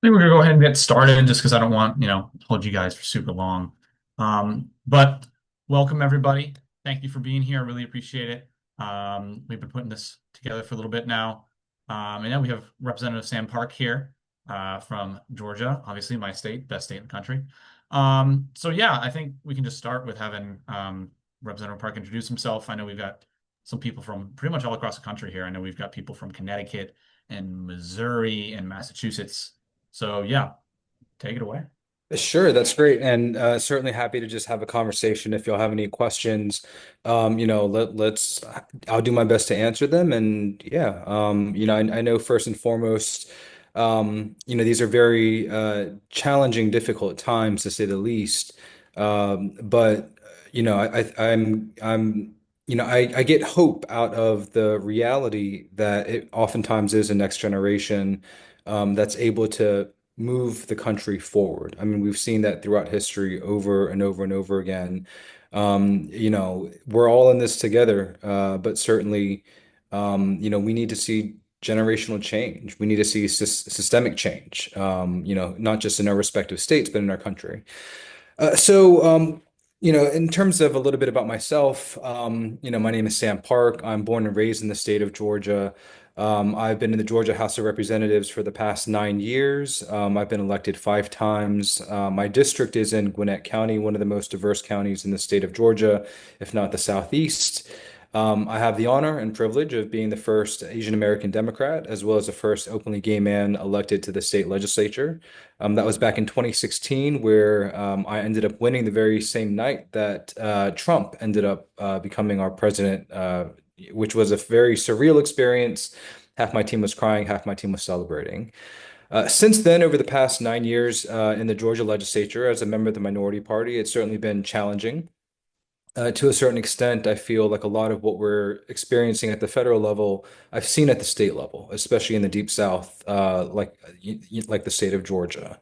think we're gonna go ahead and get started just because I don't want, hold you guys for super long. But welcome everybody. Thank you for being here. I really appreciate it. We've been putting this together for a little bit now. And now we have Representative Sam Park here from Georgia, obviously my state, best state in the country. So yeah, I think we can just start with having Representative Park introduce himself. I know we've got some people from pretty much all across the country here. I know we've got people from Connecticut and Missouri and Massachusetts. So yeah, take it away. Sure, that's great, and certainly happy to just have a conversation. If you'll have any questions, let's. I'll do my best to answer them. And yeah, I know first and foremost, these are very challenging, difficult times to say the least. But I get hope out of the reality that it oftentimes is a next generation that's able to move the country forward. I mean, we've seen that throughout history over and over and over again. We're all in this together, but certainly, we need to see generational change. We need to see systemic change, not just in our respective states, but in our country. In terms of a little bit about myself, my name is Sam Park. I'm born and raised in the state of Georgia. I've been in the Georgia House of Representatives for the past 9 years. I've been elected 5 times. My district is in Gwinnett County, one of the most diverse counties in the state of Georgia, if not the Southeast. I have the honor and privilege of being the first Asian American Democrat, as well as the first openly gay man elected to the state legislature. That was back in 2016, where I ended up winning the very same night that Trump ended up becoming our president, which was a very surreal experience. Half my team was crying, half my team was celebrating. Since then, over the past 9 years in the Georgia legislature as a member of the minority party, it's certainly been challenging. To a certain extent, I feel like a lot of what we're experiencing at the federal level, I've seen at the state level, especially in the Deep South, like the state of Georgia.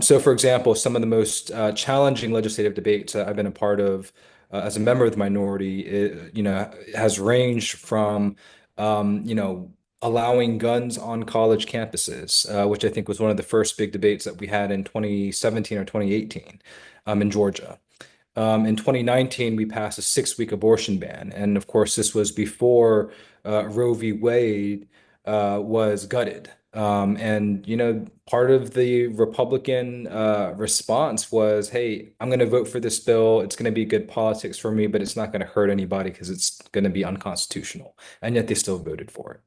So, for example, some of the most challenging legislative debates that I've been a part of as a member of the minority, has ranged from, allowing guns on college campuses, which I think was one of the first big debates that we had in 2017 or 2018 in Georgia. In 2019, we passed a 6-week abortion ban. And of course, this was before Roe v. Wade was gutted. Part of the Republican response was, hey, I'm going to vote for this bill. It's going to be good politics for me, but it's not going to hurt anybody because it's going to be unconstitutional. And yet they still voted for it.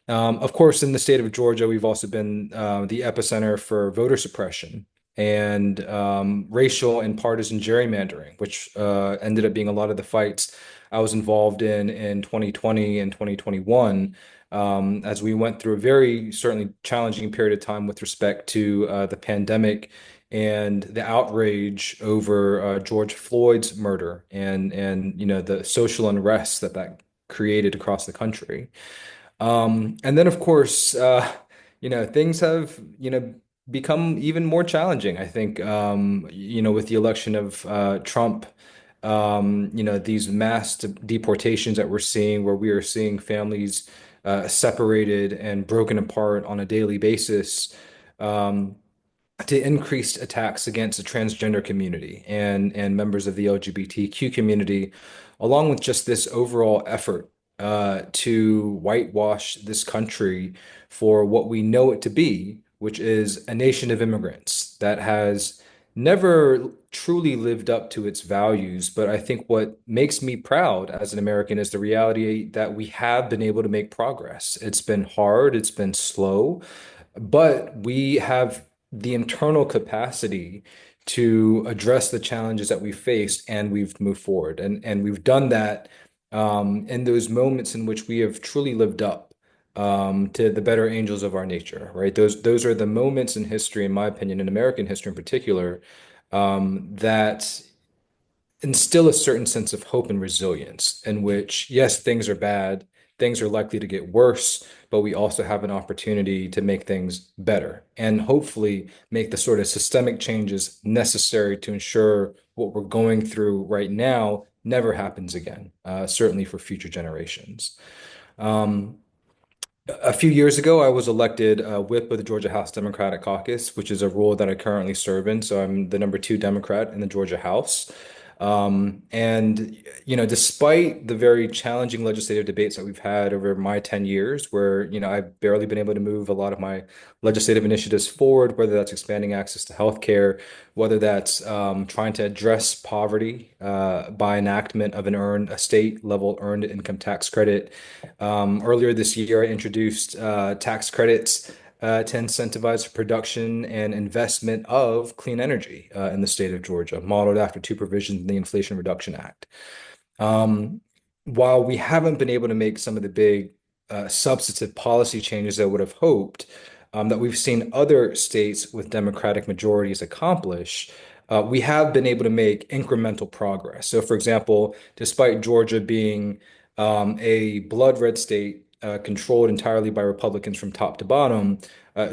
Of course, in the state of Georgia, we've also been the epicenter for voter suppression and racial and partisan gerrymandering, which ended up being a lot of the fights I was involved in 2020 and 2021, as we went through a very certainly challenging period of time with respect to the pandemic and the outrage over George Floyd's murder and the social unrest that created across the country. And then, of course, things have, become even more challenging, I think, with the election of Trump, these mass deportations that we're seeing, where we are seeing families separated and broken apart on a daily basis. To increased attacks against the transgender community and members of the LGBTQ community, along with just this overall effort to whitewash this country for what we know it to be, which is a nation of immigrants that has never truly lived up to its values. But I think what makes me proud as an American is the reality that we have been able to make progress. It's been hard, it's been slow, but we have the internal capacity to address the challenges that we faced, and we've moved forward. And we've done that in those moments in which we have truly lived up to the better angels of our nature, right? Those are the moments in history, in my opinion, in American history in particular, that instill a certain sense of hope and resilience in which, yes, things are bad, things are likely to get worse, but we also have an opportunity to make things better and hopefully make the sort of systemic changes necessary to ensure what we're going through right now never happens again, certainly for future generations. Um, A few years ago, I was elected whip of the Georgia House Democratic Caucus, which is a role that I currently serve in. So I'm the number two Democrat in the Georgia House. And, despite the very challenging legislative debates that we've had over my 10 years, where, I've barely been able to move a lot of my legislative initiatives forward, whether that's expanding access to healthcare, whether that's trying to address poverty by enactment of a state level earned income tax credit. Earlier this year, I introduced tax credits to incentivize the production and investment of clean energy in the state of Georgia, modeled after two provisions in the Inflation Reduction Act. Um, while we haven't been able to make some of the big substantive policy changes I would have hoped, that we've seen other states with Democratic majorities accomplish, we have been able to make incremental progress. So, for example, despite Georgia being a blood red state controlled entirely by Republicans from top to bottom,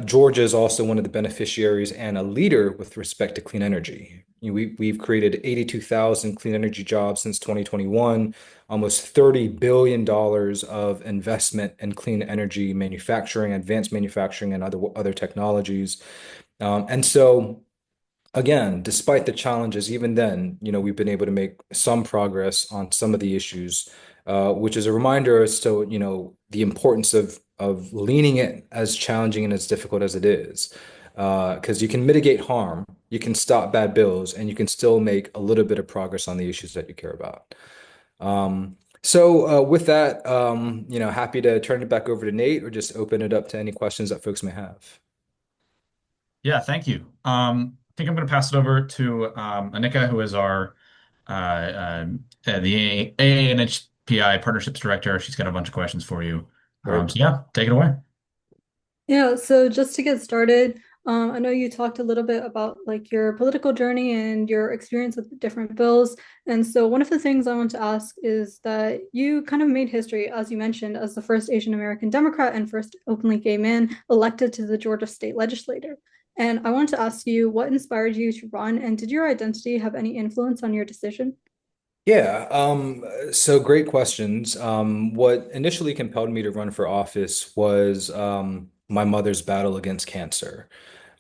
Georgia is also one of the beneficiaries and a leader with respect to clean energy. We've created 82,000 clean energy jobs since 2021, almost $30 billion of investment in clean energy manufacturing, advanced manufacturing, and other technologies. And so again, despite the challenges, even then, we've been able to make some progress on some of the issues, which is a reminder as to, the importance of leaning it as challenging and as difficult as it is. Because you can mitigate harm, you can stop bad bills, and you can still make a little bit of progress on the issues that you care about. With that, happy to turn it back over to Nate or just open it up to any questions that folks may have. Yeah, thank you. I think I'm going to pass it over to Anika, who is our the AANHPI Partnerships Director. She's got a bunch of questions for you. Great. So yeah, take it away. Yeah, so just to get started, I know you talked a little bit about like your political journey and your experience with different bills. And so one of the things I want to ask is that you kind of made history, as you mentioned, as the first Asian American Democrat and first openly gay man elected to the Georgia state legislature. And I wanted to ask you what inspired you to run, and did your identity have any influence on your decision? Yeah, so great questions. What initially compelled me to run for office was my mother's battle against cancer.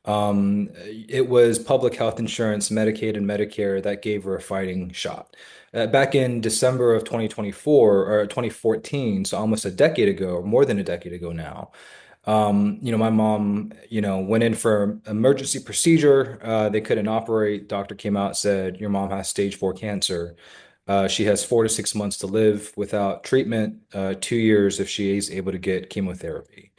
It was public health insurance, Medicaid, and Medicare that gave her a fighting shot. Back in December of 2024 or 2014, so almost a decade ago, or more than a decade ago now, my mom, went in for emergency procedure. They couldn't operate. Doctor came out, said, your mom has stage 4 cancer. She has 4 to 6 months to live without treatment, 2 years if she is able to get chemotherapy.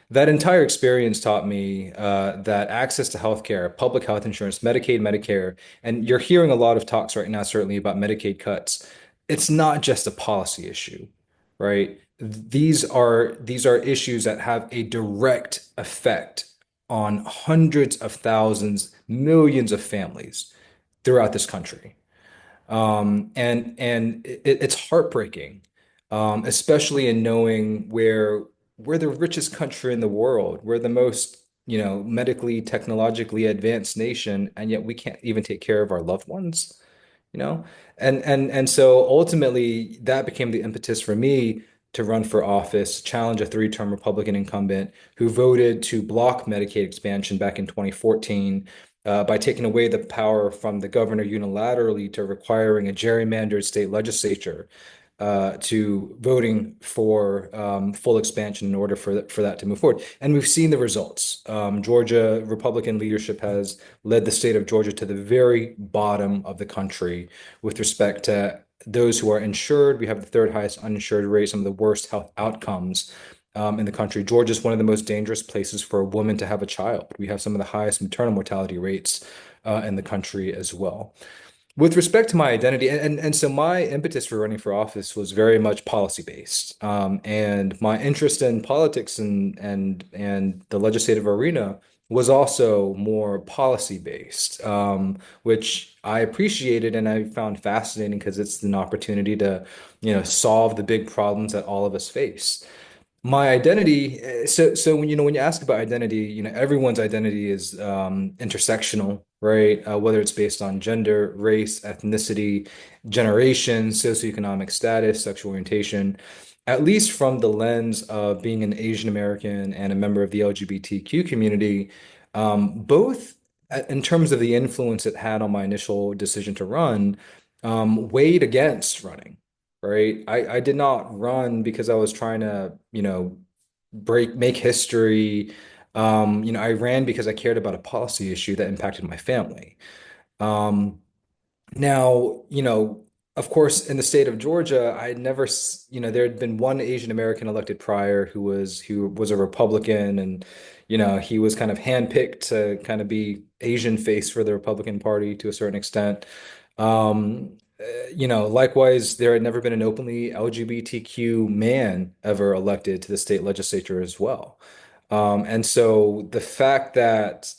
That entire experience taught me that access to healthcare, public health insurance, Medicaid, Medicare, and you're hearing a lot of talks right now, certainly about Medicaid cuts. It's not just a policy issue, right? These are issues that have a direct effect on hundreds of thousands, millions of families throughout this country. It's heartbreaking, especially in knowing where we're the richest country in the world. We're the most, medically, technologically advanced nation, and yet we can't even take care of our loved ones, you know? And so ultimately that became the impetus for me to run for office, challenge a three-term Republican incumbent who voted to block Medicaid expansion back in 2014 by taking away the power from the governor unilaterally to requiring a gerrymandered state legislature to voting for full expansion in order for that to move forward. And we've seen the results. Georgia Republican leadership has led the state of Georgia to the very bottom of the country with respect to those who are insured. We have the third highest uninsured rate, some of the worst health outcomes in the country. Georgia is one of the most dangerous places for a woman to have a child. We have some of the highest maternal mortality rates in the country as well. With respect to my identity, and so my impetus for running for office was very much policy based, and my interest in politics and the legislative arena was also more policy based, which I appreciated and I found fascinating because it's an opportunity to, solve the big problems that all of us face. My identity, so when you ask about identity, everyone's identity is intersectional, right? Whether it's based on gender, race, ethnicity, generation, socioeconomic status, sexual orientation. at least from the lens of being an Asian American and a member of the LGBTQ community, both in terms of the influence it had on my initial decision to run, weighed against running, right? I did not run because I was trying to, make history. I ran because I cared about a policy issue that impacted my family. Um, Now, of course, in the state of Georgia, I had never, there had been one Asian American elected prior who was a Republican, and he was kind of handpicked to kind of be Asian face for the Republican Party to a certain extent. Likewise, there had never been an openly LGBTQ man ever elected to the state legislature as well. And so the fact that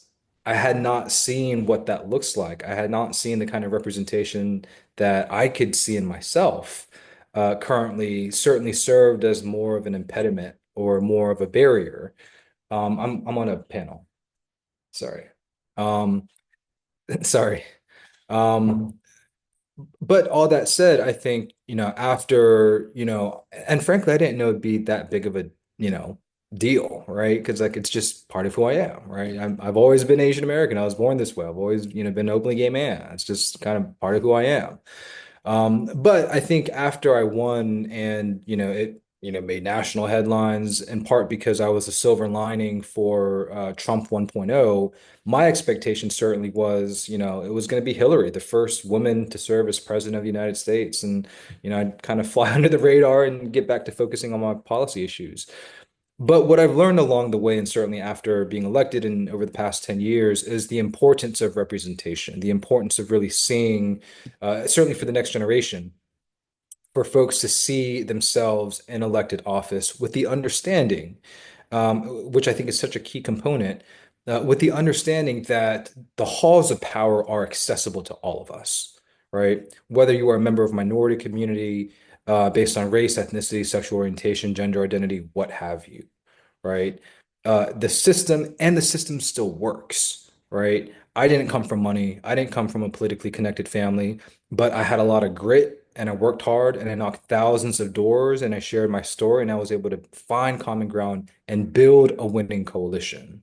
I had not seen what that looks like, I had not seen the kind of representation that I could see in myself, currently certainly served as more of an impediment or more of a barrier. I'm on a panel. Sorry. Um, sorry. Um, but all that said, I think, after, and frankly, I didn't know it'd be that big of a, deal, right? Because like it's just part of who I am, right? I've always been Asian American. I was born this way. I've always, been an openly gay man. It's just kind of part of who I am. But I think after I won and, it, made national headlines in part because I was a silver lining for Trump 1.0, my expectation certainly was, it was going to be Hillary, the first woman to serve as president of the United States. And, I'd kind of fly under the radar and get back to focusing on my policy issues. But what I've learned along the way, and certainly after being elected and over the past 10 years, is the importance of representation, the importance of really seeing, certainly for the next generation, for folks to see themselves in elected office with the understanding, which I think is such a key component, with the understanding that the halls of power are accessible to all of us, right? Whether you are a member of a minority community, based on race, ethnicity, sexual orientation, gender identity, what have you, right? The system still works, right? I didn't come from money. I didn't come from a politically connected family, but I had a lot of grit and I worked hard and I knocked thousands of doors and I shared my story and I was able to find common ground and build a winning coalition.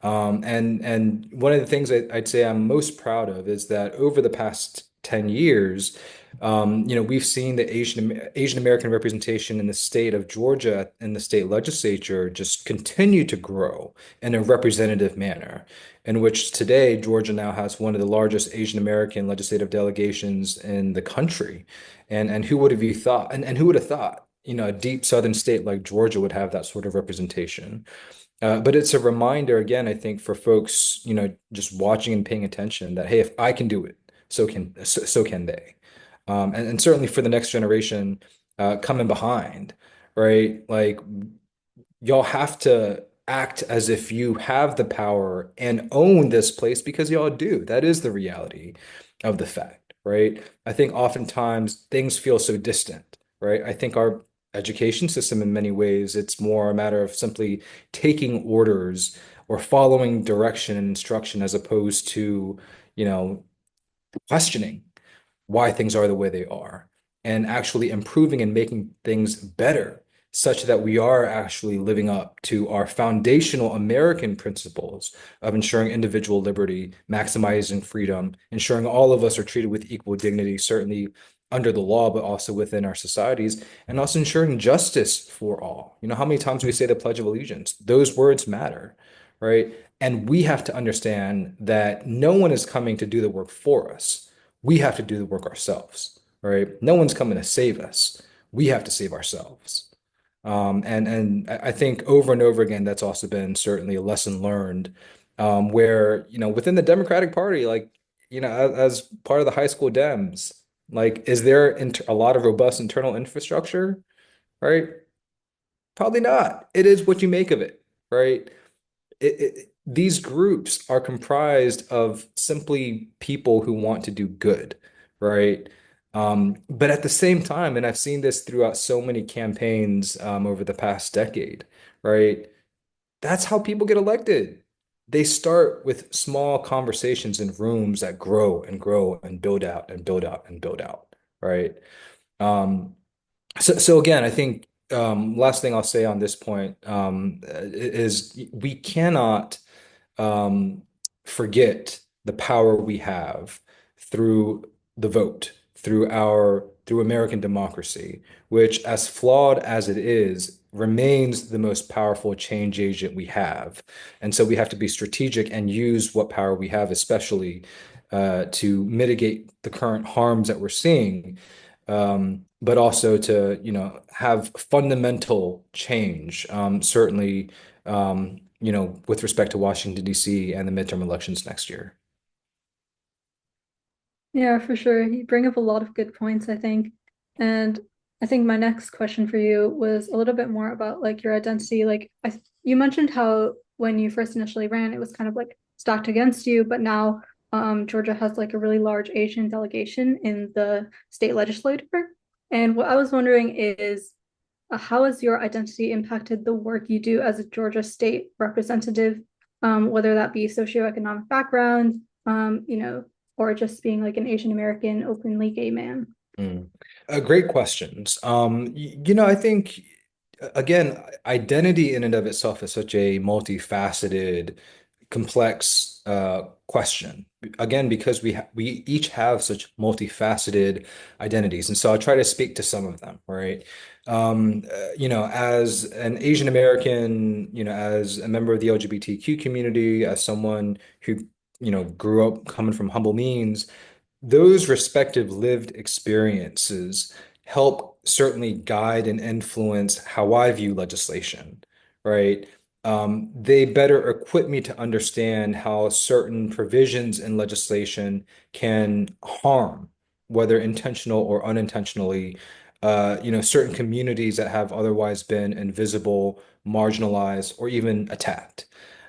And one of the things I'd say I'm most proud of is that over the past 10 years, we've seen the Asian American representation in the state of Georgia in the state legislature just continue to grow in a representative manner, in which today Georgia now has one of the largest Asian American legislative delegations in the country. And who would have you thought? And who would have thought, a deep southern state like Georgia would have that sort of representation? But it's a reminder again, I think, for folks, just watching and paying attention that, hey, if I can do it, so can they. And certainly for the next generation coming behind, right? Like y'all have to act as if you have the power and own this place because y'all do. That is the reality of the fact, right? I think oftentimes things feel so distant, right? I think our education system, in many ways, it's more a matter of simply taking orders or following direction and instruction as opposed to, you know, questioning why things are the way they are and actually improving and making things better such that we are actually living up to our foundational American principles of ensuring individual liberty, maximizing freedom, ensuring all of us are treated with equal dignity, certainly under the law, but also within our societies, and also ensuring justice for all. How many times we say the Pledge of Allegiance? Those words matter, right? And we have to understand that no one is coming to do the work for us. We have to do the work ourselves, right? No one's coming to save us. We have to save ourselves. And I think over and over again, that's also been certainly a lesson learned, where, within the Democratic Party, like, as part of the high school Dems, like, is there a lot of robust internal infrastructure, right? Probably not. It is what you make of it, right? These groups are comprised of simply people who want to do good, right? But at the same time, and I've seen this throughout so many campaigns over the past decade, right? That's how people get elected. They start with small conversations in rooms that grow and grow and build out and build out and build out, right? Um, so again, I think last thing I'll say on this point is we cannot um, forget the power we have through the vote, through American democracy, which, as flawed as it is, remains the most powerful change agent we have. And so we have to be strategic and use what power we have, especially to mitigate the current harms that we're seeing, but also to, have fundamental change. Certainly, with respect to Washington, D.C. and the midterm elections next year. Yeah, for sure. You bring up a lot of good points, I think. And I think my next question for you was a little bit more about like your identity. You mentioned how when you first initially ran, it was kind of like stacked against you, but now Georgia has like a really large Asian delegation in the state legislature. And what I was wondering is how has your identity impacted the work you do as a Georgia state representative, whether that be socioeconomic background, or just being like an Asian American openly gay man? Mm. Great questions. I think again, identity in and of itself is such a multifaceted, complex question. Again, because we each have such multifaceted identities, and so I'll try to speak to some of them, right? As an Asian American, as a member of the LGBTQ community, as someone who, grew up coming from humble means, those respective lived experiences help certainly guide and influence how I view legislation, right? They better equip me to understand how certain provisions in legislation can harm, whether intentional or unintentionally, certain communities that have otherwise been invisible, marginalized, or even attacked.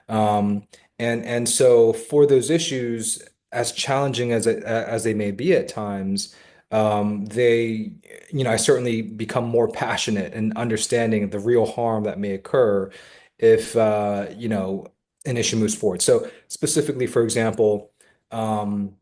Um, and so for those issues, as challenging as they may be at times, I certainly become more passionate in understanding the real harm that may occur if an issue moves forward. So specifically, for example, um,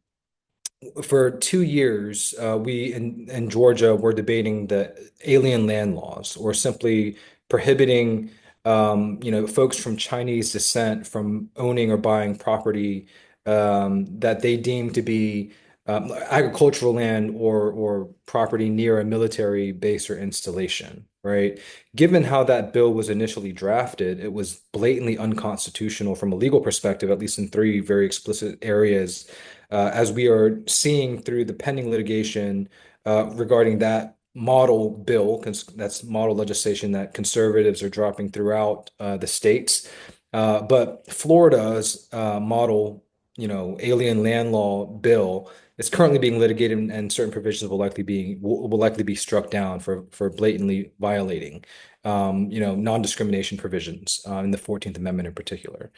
for 2 years, we in Georgia were debating the alien land laws, or simply prohibiting, folks from Chinese descent from owning or buying property that they deem to be agricultural land or property near a military base or installation, right? Given how that bill was initially drafted, it was blatantly unconstitutional from a legal perspective, at least in three very explicit areas, as we are seeing through the pending litigation regarding that model bill. That's model legislation that conservatives are dropping throughout the states. But Florida's model, alien land law bill is currently being litigated, and certain provisions will likely be struck down for blatantly violating, non-discrimination provisions in the 14th Amendment in particular.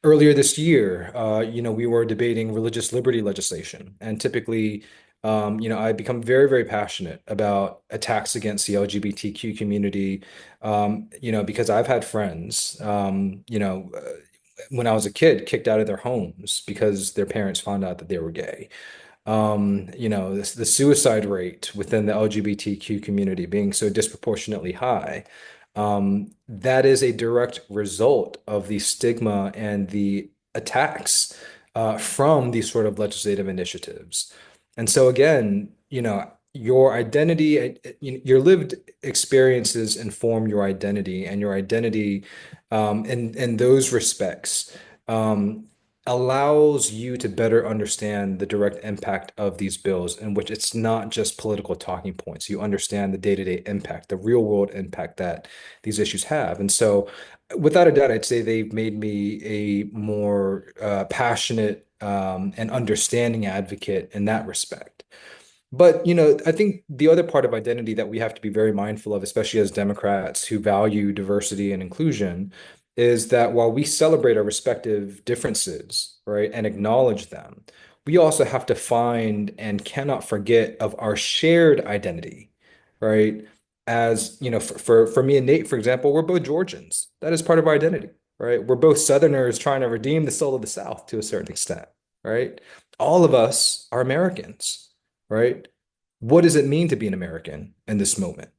Earlier this year, we were debating religious liberty legislation, and typically, I become very, very passionate about attacks against the LGBTQ community, because I've had friends, when I was a kid, kicked out of their homes because their parents found out that they were gay. The suicide rate within the LGBTQ community being so disproportionately high, that is a direct result of the stigma and the attacks from these sort of legislative initiatives. And so again, your identity, your lived experiences inform your identity, and your identity, in those respects, um, allows you to better understand the direct impact of these bills, in which it's not just political talking points. You understand the day-to-day impact, the real world impact that these issues have. And so, without a doubt, I'd say they've made me a more passionate and understanding advocate in that respect. But, I think the other part of identity that we have to be very mindful of, especially as Democrats who value diversity and inclusion, is that while we celebrate our respective differences, right, and acknowledge them, we also have to find and cannot forget of our shared identity, right? As, for me and Nate, for example, we're both Georgians. That is part of our identity, right? We're both Southerners trying to redeem the soul of the South to a certain extent, right? All of us are Americans, right? What does it mean to be an American in this moment?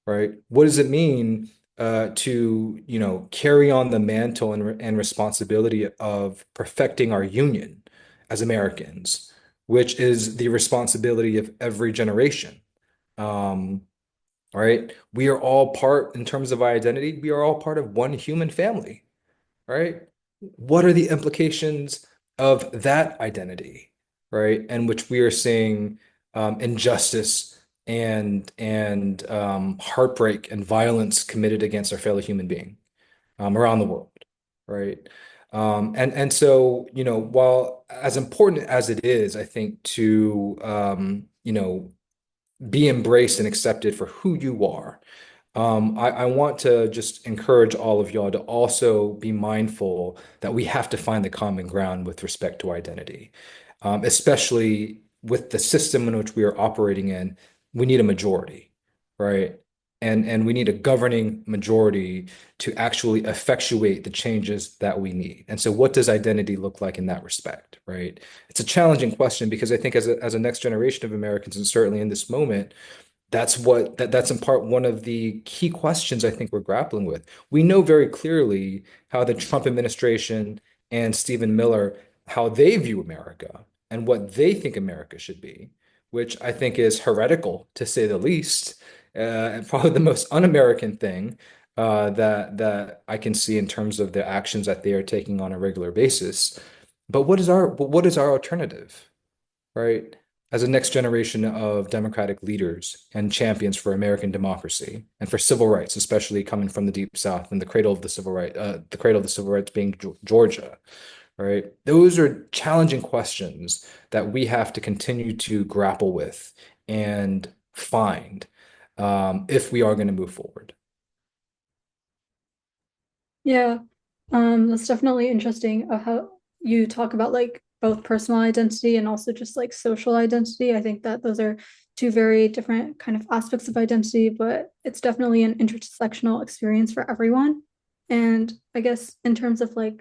right? What does it mean to, carry on the mantle and responsibility of perfecting our union as Americans, which is the responsibility of every generation. Um, right? We are all part, in terms of our identity, we are all part of one human family, right? What are the implications of that identity, right? And which we are seeing injustice and heartbreak and violence committed against our fellow human being around the world, right? And so, while as important as it is, I think to be embraced and accepted for who you are. I want to just encourage all of y'all to also be mindful that we have to find the common ground with respect to identity, especially with the system in which we are operating in. We need a majority, right? And we need a governing majority to actually effectuate the changes that we need. And so, what does identity look like in that respect, right? It's a challenging question because I think as a next generation of Americans, and certainly in this moment, that's in part one of the key questions I think we're grappling with. We know very clearly how the Trump administration and Stephen Miller, how they view America and what they think America should be, which I think is heretical to say the least, and probably the most un-American thing that I can see in terms of the actions that they are taking on a regular basis. But what is our alternative? Right? As a next generation of democratic leaders and champions for American democracy and for civil rights, especially coming from the Deep South and the cradle of the civil rights being Georgia, right? Those are challenging questions that we have to continue to grapple with and find if we are going to move forward. Yeah, that's definitely interesting of how you talk about like both personal identity and also just like social identity. I think that those are two very different kind of aspects of identity, but it's definitely an intersectional experience for everyone. And I guess in terms of like,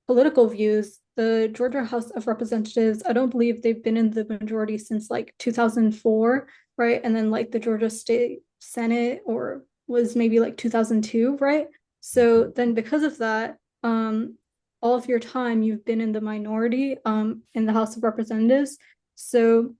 political views, the Georgia House of Representatives, I don't believe they've been in the majority since like 2004, right? And then like the Georgia State Senate or was maybe like 2002, right? So then because of that, all of your time you've been in the minority in the House of Representatives. So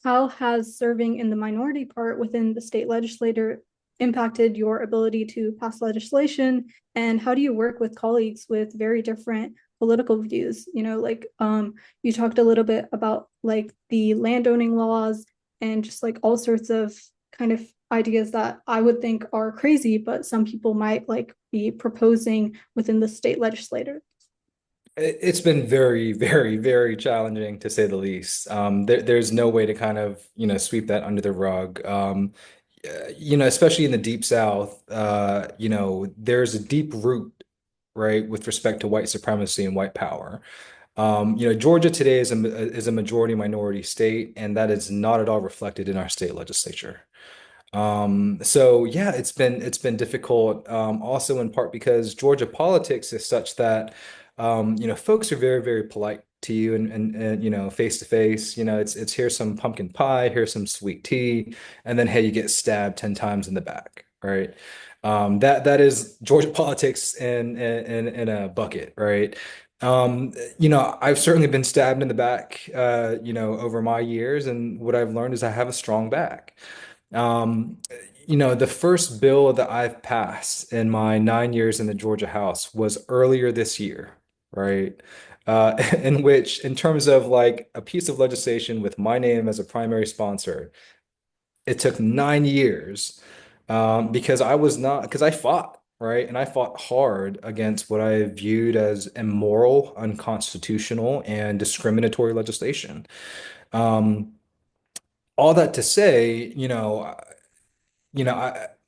how has serving in the minority part within the state legislature impacted your ability to pass legislation? And how do you work with colleagues with very different political views? Like you talked a little bit about like the landowning laws and just like all sorts of kind of ideas that I would think are crazy, but some people might like be proposing within the state legislature. It's been very, very, very challenging to say the least. There's no way to kind of, sweep that under the rug. Especially in the Deep South, there's a deep root, right, with respect to white supremacy and white power. Georgia today is a majority minority state, and that is not at all reflected in our state legislature. So yeah, it's been difficult. Also in part because Georgia politics is such that folks are very, very polite to you and face to face. It's here's some pumpkin pie, here's some sweet tea, and then hey, you get stabbed 10 times in the back, right? That is Georgia politics in a bucket, right? I've certainly been stabbed in the back, over my years, and what I've learned is I have a strong back. Um, the first bill that I've passed in my 9 years in the Georgia House was earlier this year, right? In which, in terms of like a piece of legislation with my name as a primary sponsor, it took 9 years because because I fought, right? And I fought hard against what I viewed as immoral, unconstitutional, and discriminatory legislation. Um, all that to say,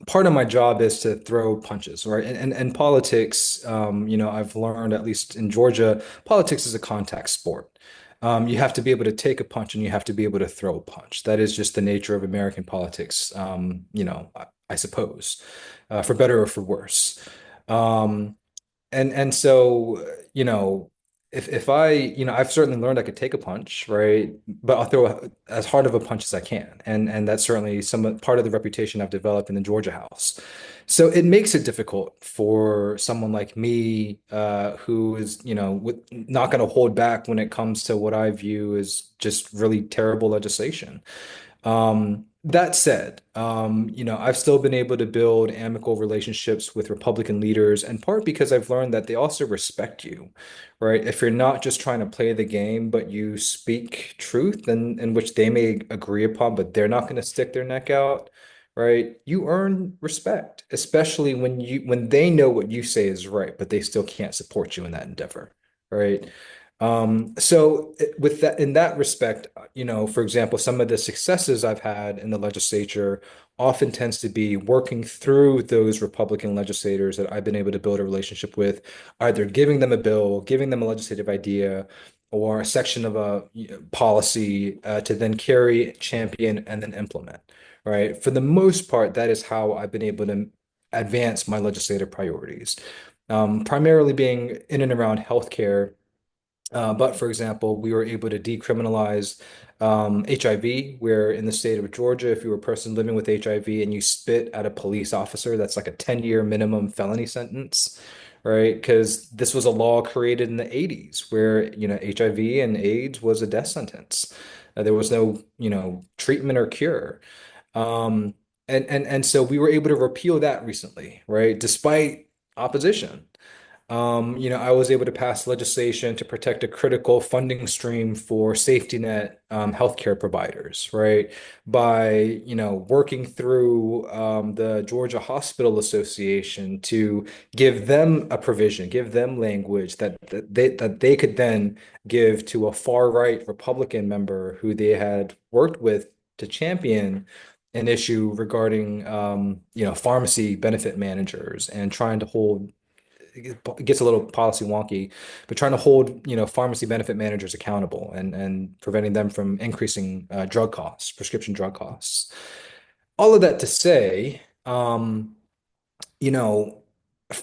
part of my job is to throw punches, right? And politics, I've learned, at least in Georgia, politics is a contact sport. You have to be able to take a punch and you have to be able to throw a punch. That is just the nature of American politics, I suppose, for better or for worse. Um, and so, if I, I've certainly learned I could take a punch, right? But I'll throw as hard of a punch as I can. And that's certainly some part of the reputation I've developed in the Georgia House. So it makes it difficult for someone like me, who is, not going to hold back when it comes to what I view as just really terrible legislation. That said, I've still been able to build amicable relationships with Republican leaders, in part because I've learned that they also respect you, right? If you're not just trying to play the game, but you speak truth and in which they may agree upon, but they're not going to stick their neck out, right? You earn respect, especially when they know what you say is right, but they still can't support you in that endeavor, right? With that, in that respect, for example, some of the successes I've had in the legislature often tends to be working through those Republican legislators that I've been able to build a relationship with, either giving them a bill, giving them a legislative idea, or a section of a policy, to then carry, champion, and then implement, right? For the most part, that is how I've been able to advance my legislative priorities, primarily being in and around healthcare. But for example, we were able to decriminalize HIV, where in the state of Georgia, if you were a person living with HIV and you spit at a police officer, that's like a 10-year minimum felony sentence, right? Because this was a law created in the 80s where, HIV and AIDS was a death sentence. There was no, treatment or cure. Um, and so we were able to repeal that recently, right? Despite opposition. I was able to pass legislation to protect a critical funding stream for safety net healthcare providers, right? By, working through the Georgia Hospital Association to give them a provision, give them language that they could then give to a far right Republican member who they had worked with to champion an issue regarding pharmacy benefit managers and trying to hold it gets a little policy wonky, but trying to hold, pharmacy benefit managers accountable and preventing them from increasing drug costs, prescription drug costs. All of that to say, you know,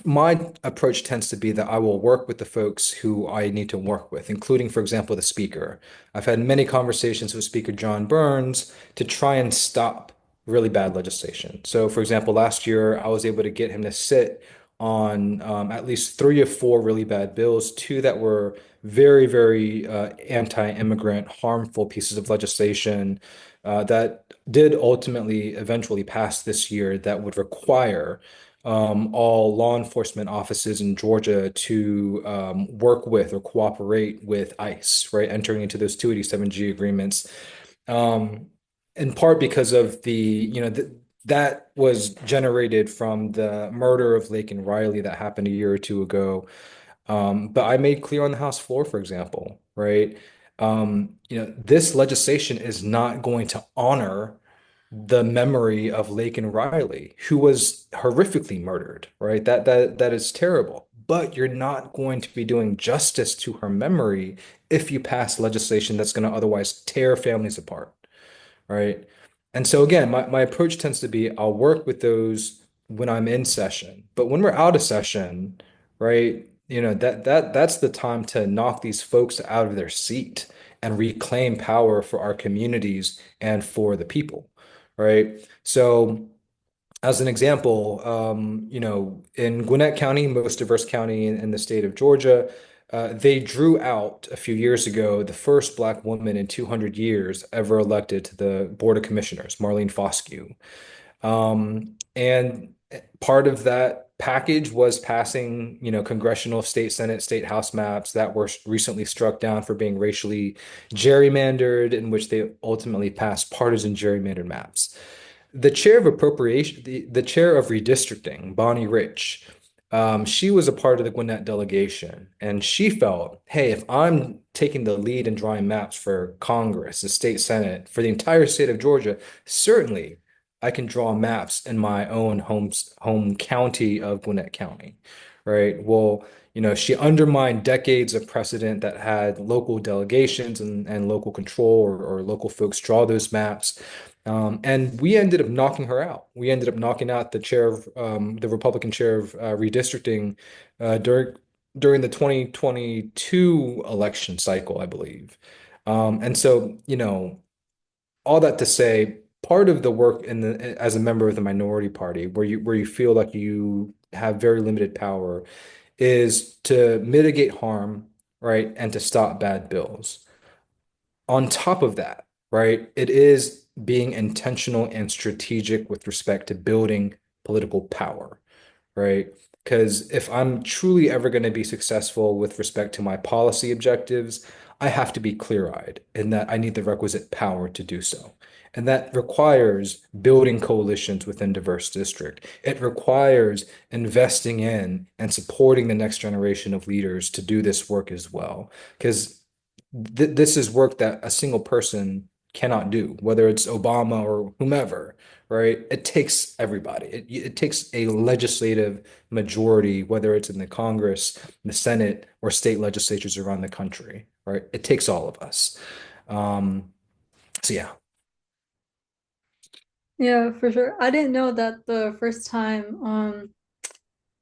my approach tends to be that I will work with the folks who I need to work with, including, for example, the speaker. I've had many conversations with Speaker John Burns to try and stop really bad legislation. So, for example, last year I was able to get him to sit on at least three or four really bad bills, two that were very, very anti-immigrant, harmful pieces of legislation that did ultimately eventually pass this year that would require all law enforcement offices in Georgia to work with or cooperate with ICE, right? Entering into those 287G agreements, um, in part because of that was generated from the murder of Lake and Riley that happened a year or two ago. But I made clear on the House floor, for example, right? This legislation is not going to honor the memory of Laken Riley, who was horrifically murdered, right? That is terrible. But you're not going to be doing justice to her memory if you pass legislation that's going to otherwise tear families apart, right? And so again, my approach tends to be I'll work with those when I'm in session. But when we're out of session, right, that's the time to knock these folks out of their seat and reclaim power for our communities and for the people, right? So as an example, in Gwinnett County, most diverse county in the state of Georgia, they drew out a few years ago the first Black woman in 200 years ever elected to the Board of Commissioners, Marlene Foscue. And part of that package was passing, congressional, state Senate, state House maps that were recently struck down for being racially gerrymandered, in which they ultimately passed partisan gerrymandered maps. The chair of appropriation, the chair of redistricting, Bonnie Rich, she was a part of the Gwinnett delegation, and she felt, hey, if I'm taking the lead in drawing maps for Congress, the state Senate, for the entire state of Georgia, certainly I can draw maps in my own home county of Gwinnett County, right? Well, she undermined decades of precedent that had local delegations and local control or local folks draw those maps. And we ended up knocking her out. We ended up knocking out the Republican chair of redistricting during during the 2022 election cycle, I believe. And so, all that to say, part of the work in the as a member of the minority party, where you feel like you have very limited power, is to mitigate harm, right, and to stop bad bills. On top of that, right, it is being intentional and strategic with respect to building political power, right? Because if I'm truly ever going to be successful with respect to my policy objectives, I have to be clear-eyed in that I need the requisite power to do so. And that requires building coalitions within diverse district. It requires investing in and supporting the next generation of leaders to do this work as well. Because this is work that a single person cannot do, whether it's Obama or whomever, right? It takes everybody. It takes a legislative majority, whether it's in the Congress, the Senate, or state legislatures around the country, right? It takes all of us. Um, so yeah. Yeah, for sure. I didn't know that the first time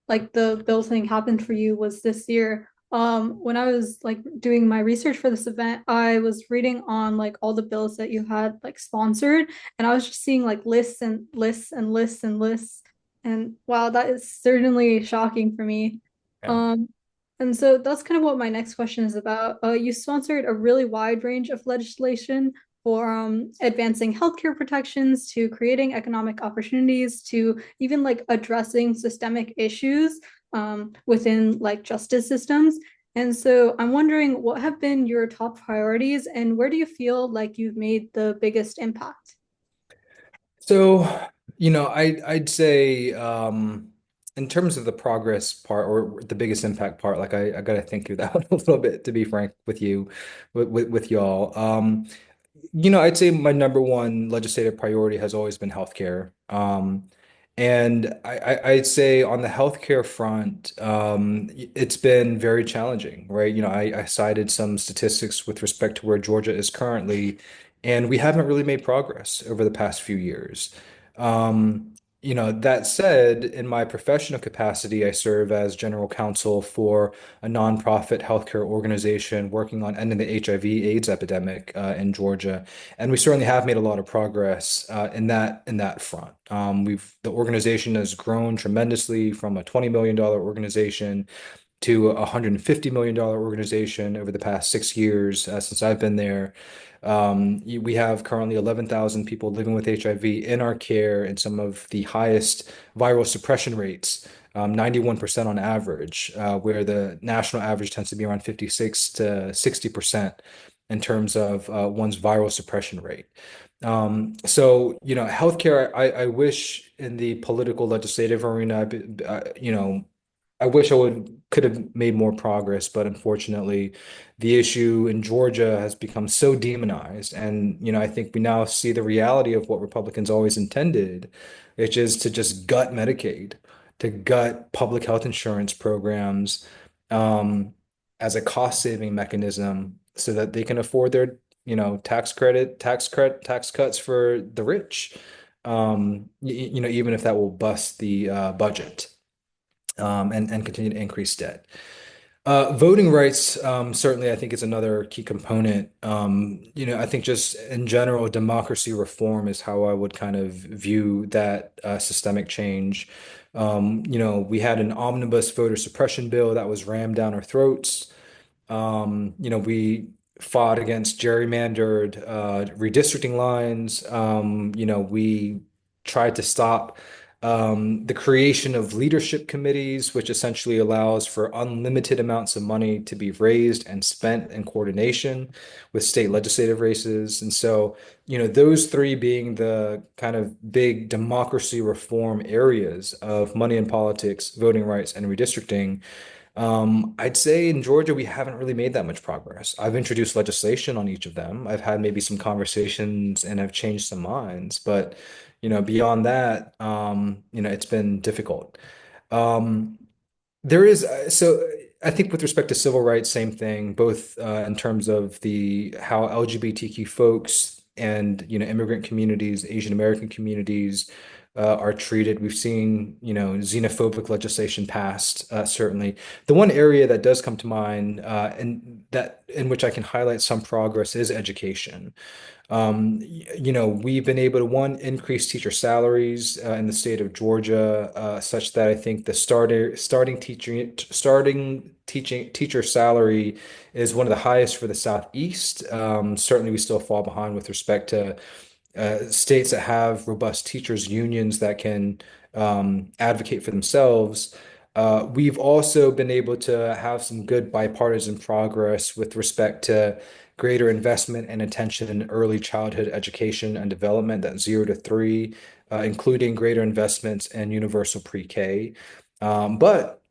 like the bill thing happened for you was this year. When I was like doing my research for this event, I was reading on like all the bills that you had like sponsored, and I was just seeing like lists and lists and lists and lists. And wow, that is certainly shocking for me. Yeah. Um, and so that's kind of what my next question is about. You sponsored a really wide range of legislation for advancing healthcare protections to creating economic opportunities to even like addressing systemic issues within like justice systems. And so I'm wondering what have been your top priorities and where do you feel like you've made the biggest impact? So, I'd say in terms of the progress part or the biggest impact part, like I gotta think through that one a little bit to be frank with you, with y'all. I'd say my number one legislative priority has always been healthcare. And I'd say on the healthcare front, it's been very challenging, right? I cited some statistics with respect to where Georgia is currently, and we haven't really made progress over the past few years. That said, in my professional capacity, I serve as general counsel for a nonprofit healthcare organization working on ending the HIV/AIDS epidemic in Georgia, and we certainly have made a lot of progress in that front. The organization has grown tremendously from a $20 million organization to a $150 million organization over the past 6 years since I've been there. We have currently 11,000 people living with HIV in our care and some of the highest viral suppression rates, 91% on average, where the national average tends to be around 56 to 60% in terms of one's viral suppression rate. Healthcare, I wish in the political legislative arena, I wish could have made more progress, but unfortunately, the issue in Georgia has become so demonized. And, I think we now see the reality of what Republicans always intended, which is to just gut Medicaid, to gut public health insurance programs, um, as a cost-saving mechanism so that they can afford their, tax cuts for the rich. Even if that will bust the budget and continue to increase debt. Voting rights, certainly, I think is another key component. I think just in general, democracy reform is how I would kind of view that systemic change. We had an omnibus voter suppression bill that was rammed down our throats. We fought against gerrymandered redistricting lines. We tried to stop the creation of leadership committees, which essentially allows for unlimited amounts of money to be raised and spent in coordination with state legislative races. And so, those three being the kind of big democracy reform areas of money in politics, voting rights, and redistricting. I'd say in Georgia, we haven't really made that much progress. I've introduced legislation on each of them. I've had maybe some conversations and have changed some minds, but beyond that, it's been difficult. Um, there is so I think with respect to civil rights, same thing, both in terms of the how LGBTQ folks and immigrant communities, Asian American communities are treated. We've seen, xenophobic legislation passed, certainly. The one area that does come to mind, and that in which I can highlight some progress is education. We've been able to, one, increase teacher salaries in the state of Georgia, such that I think the starting teaching teacher salary is one of the highest for the Southeast. Certainly, we still fall behind with respect to states that have robust teachers unions that can advocate for themselves. We've also been able to have some good bipartisan progress with respect to greater investment and attention in early childhood education and development, that 0 to 3, including greater investments in universal pre-K. But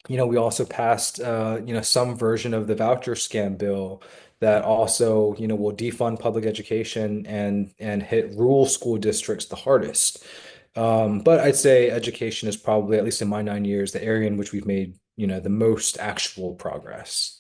we also passed, some version of the voucher scam bill that also, will defund public education and hit rural school districts the hardest. But I'd say education is probably, at least in my 9 years, the area in which we've made, the most actual progress.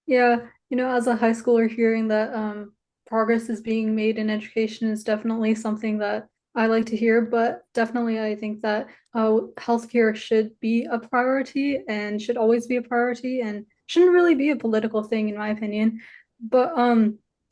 Yeah, as a high schooler, hearing that progress is being made in education is definitely something that I like to hear. But definitely, I think that healthcare should be a priority and should always be a priority and shouldn't really be a political thing, in my opinion. But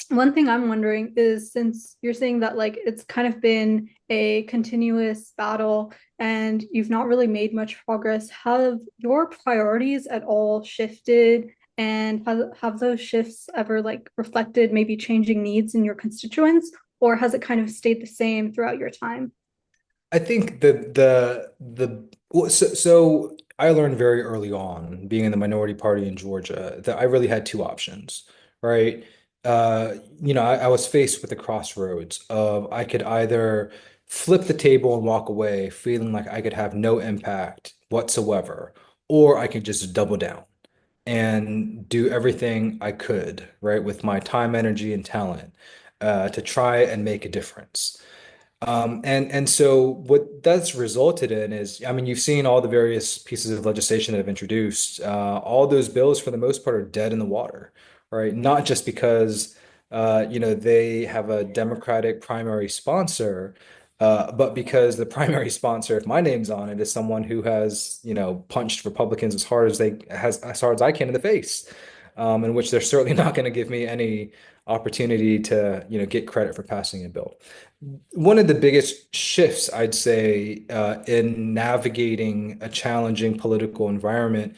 one thing I'm wondering is, since you're saying that like it's kind of been a continuous battle and you've not really made much progress, have your priorities at all shifted? And have those shifts ever like reflected maybe changing needs in your constituents, or has it kind of stayed the same throughout your time? I think so I learned very early on, being in the minority party in Georgia, that I really had two options, right? I was faced with the crossroads of, I could either flip the table and walk away feeling like I could have no impact whatsoever, or I could just double down and do everything I could, right, with my time, energy, and talent, to try and make a difference. And so what that's resulted in is, I mean, you've seen all the various pieces of legislation that have introduced. All those bills, for the most part, are dead in the water, right? Not just because, they have a Democratic primary sponsor, but because the primary sponsor, if my name's on it, is someone who has, punched Republicans as hard as I can in the face, in which they're certainly not going to give me any opportunity to, get credit for passing a bill. One of the biggest shifts, I'd say, in navigating a challenging political environment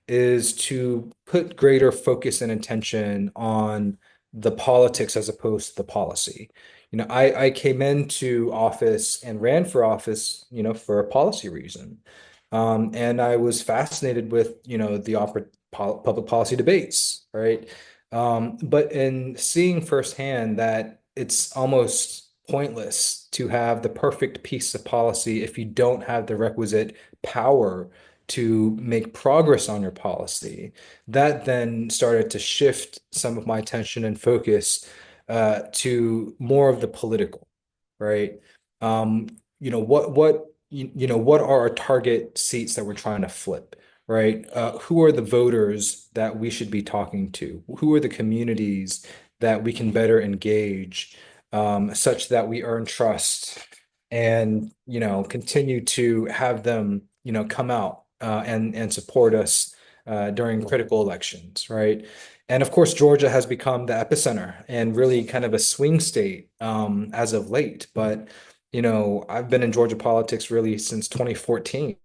is to put greater focus and attention on the politics as opposed to the policy. I came into office and ran for office, for a policy reason. And I was fascinated with, the public policy debates, right? But in seeing firsthand that it's almost pointless to have the perfect piece of policy if you don't have the requisite power to make progress on your policy. That then started to shift some of my attention and focus to more of the political, right? Um, what are our target seats that we're trying to flip, right? Who are the voters that we should be talking to? Who are the communities that we can better engage, such that we earn trust and, continue to have them, come out and support us during critical elections, right? And of course, Georgia has become the epicenter and really kind of a swing state, as of late. But I've been in Georgia politics really since 2014.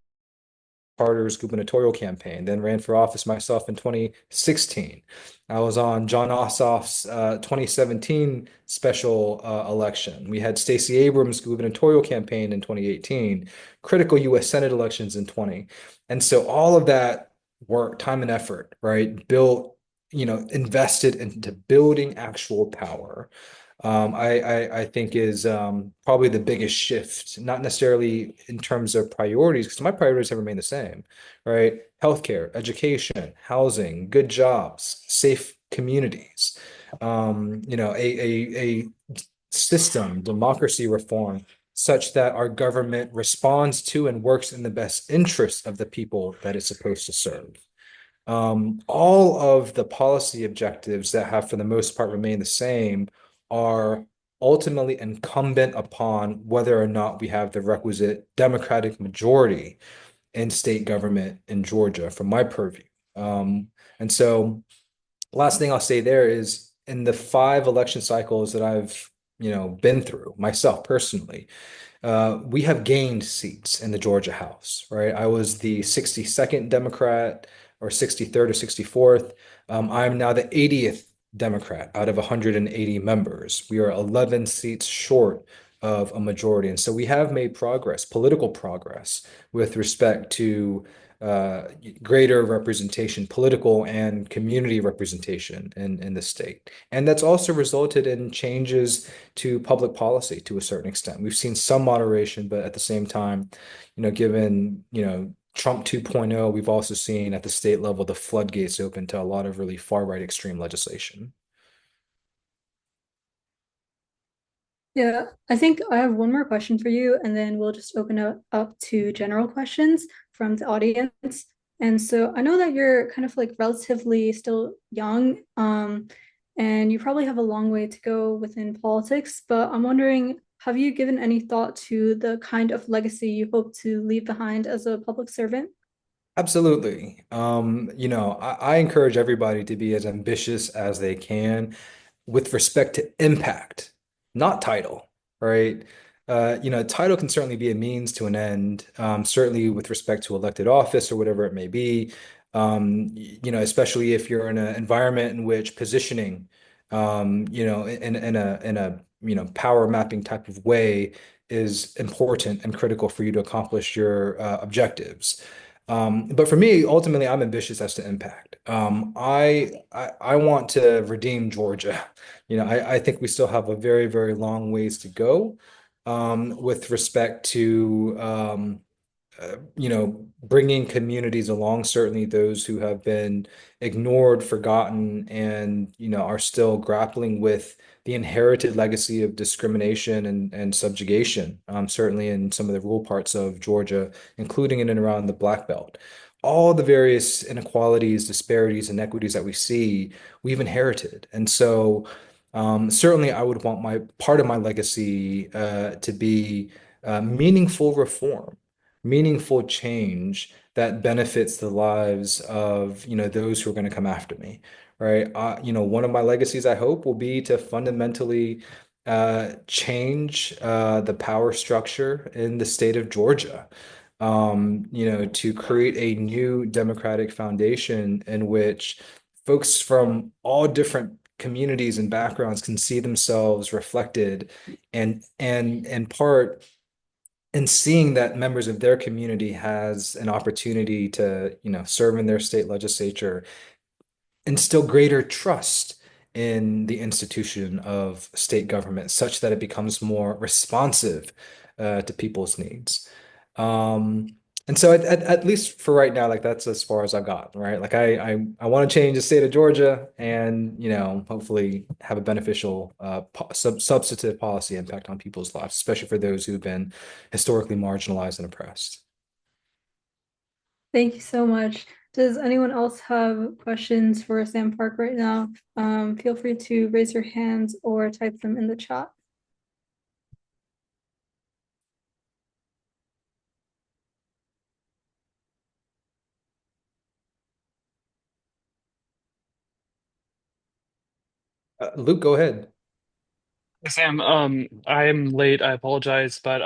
Carter's gubernatorial campaign, then ran for office myself in 2016. I was on John Ossoff's 2017 special election. We had Stacey Abrams' gubernatorial campaign in 2018, critical US Senate elections in 20. And so all of that work, time and effort, right, built, invested into building actual power. I think is probably the biggest shift, not necessarily in terms of priorities, because my priorities have remained the same, right? Healthcare, education, housing, good jobs, safe communities, a system, democracy reform, such that our government responds to and works in the best interest of the people that it's supposed to serve. All of the policy objectives that have, for the most part, remained the same are ultimately incumbent upon whether or not we have the requisite Democratic majority in state government in Georgia, from my purview. Um, and so, last thing I'll say there is in the 5 election cycles that I've, been through myself personally, we have gained seats in the Georgia House, right? I was the 62nd Democrat or 63rd or 64th. I'm now the 80th Democrat out of 180 members. We are 11 seats short of a majority. And so we have made progress, political progress, with respect to uh, greater representation, political and community representation in the state. And that's also resulted in changes to public policy to a certain extent. We've seen some moderation, but at the same time, given, Trump 2.0, we've also seen at the state level the floodgates open to a lot of really far right extreme legislation. Yeah, I think I have one more question for you, and then we'll just open it up to general questions from the audience. And so I know that you're kind of like relatively still young, and you probably have a long way to go within politics, but I'm wondering, have you given any thought to the kind of legacy you hope to leave behind as a public servant? Absolutely. I encourage everybody to be as ambitious as they can with respect to impact, not title, right? Title can certainly be a means to an end, certainly with respect to elected office or whatever it may be. Especially if you're in an environment in which positioning, in a power mapping type of way is important and critical for you to accomplish your objectives. But for me, ultimately, I'm ambitious as to impact. I want to redeem Georgia. I think we still have a very, very long ways to go with respect to bringing communities along, certainly those who have been ignored, forgotten, and, are still grappling with the inherited legacy of discrimination and subjugation, certainly in some of the rural parts of Georgia, including in and around the Black Belt. All the various inequalities, disparities, inequities that we see, we've inherited. And so, certainly, I would want my part of my legacy to be meaningful reform, meaningful change that benefits the lives of, those who are going to come after me, right? One of my legacies, I hope, will be to fundamentally change the power structure in the state of Georgia. To create a new democratic foundation in which folks from all different communities and backgrounds can see themselves reflected and in part and seeing that members of their community has an opportunity to, serve in their state legislature, instill greater trust in the institution of state government such that it becomes more responsive to people's needs. Um, and so at least for right now, like that's as far as I've got, right? Like I want to change the state of Georgia and, hopefully have a beneficial substantive policy impact on people's lives, especially for those who've been historically marginalized and oppressed. Thank you so much. Does anyone else have questions for Sam Park right now? Feel free to raise your hands or type them in the chat. Luke, go ahead. Hey, Sam, I am late. I apologize, but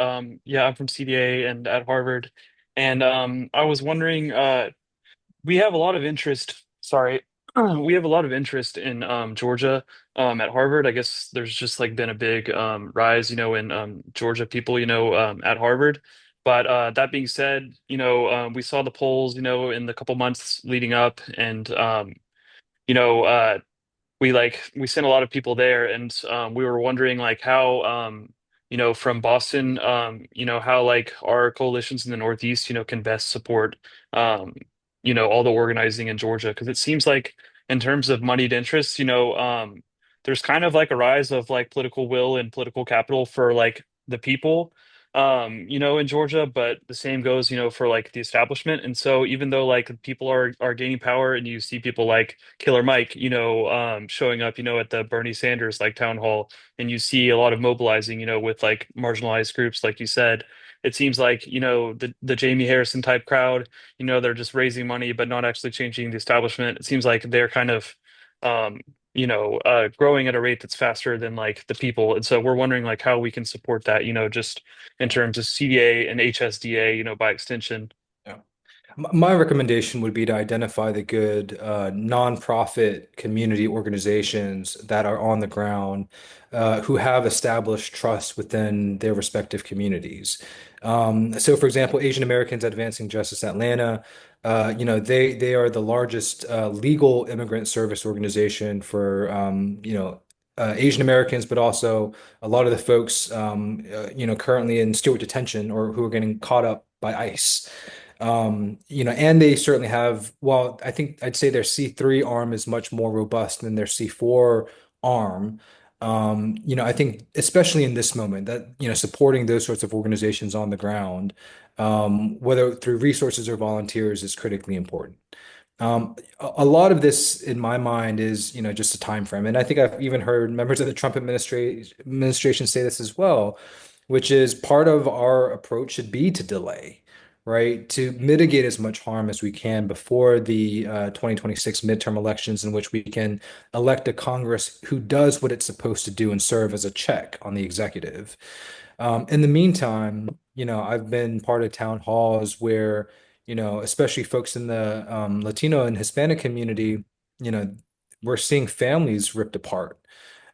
yeah, I'm from CDA and at Harvard, and I was wondering, we have a lot of interest. Sorry, we have a lot of interest in Georgia at Harvard. I guess there's just like been a big rise, in Georgia people, at Harvard. But that being said, we saw the polls, in the couple months leading up, and you know, uh, we sent a lot of people there, and we were wondering like how from Boston, how like our coalitions in the Northeast can best support um all the organizing in Georgia, because it seems like in terms of moneyed interests, there's kind of like a rise of like political will and political capital for like the people, in Georgia, but the same goes, for like the establishment. And so even though like people are gaining power and you see people like Killer Mike, showing up, at the Bernie Sanders like town hall, and you see a lot of mobilizing, with like marginalized groups, like you said, it seems like, the Jamie Harrison type crowd, they're just raising money but not actually changing the establishment. It seems like they're kind of um growing at a rate that's faster than like the people. And so we're wondering like how we can support that, just in terms of CDA and HSDA, by extension. Yeah. My recommendation would be to identify the good nonprofit community organizations that are on the ground who have established trust within their respective communities. So, for example, Asian Americans Advancing Justice Atlanta, they are the largest legal immigrant service organization for Asian Americans, but also a lot of the folks currently in Stewart detention or who are getting caught up by ICE. And they certainly have, well, I think I'd say their C3 arm is much more robust than their C4 arm. I think especially in this moment that, supporting those sorts of organizations on the ground, whether through resources or volunteers, is critically important. A lot of this, in my mind, is, just a time frame. And I think I've even heard members of the Trump administration say this as well, which is part of our approach should be to delay, right? To mitigate as much harm as we can before the 2026 midterm elections, in which we can elect a Congress who does what it's supposed to do and serve as a check on the executive. In the meantime, I've been part of town halls where, especially folks in the Latino and Hispanic community, you know, we're seeing families ripped apart.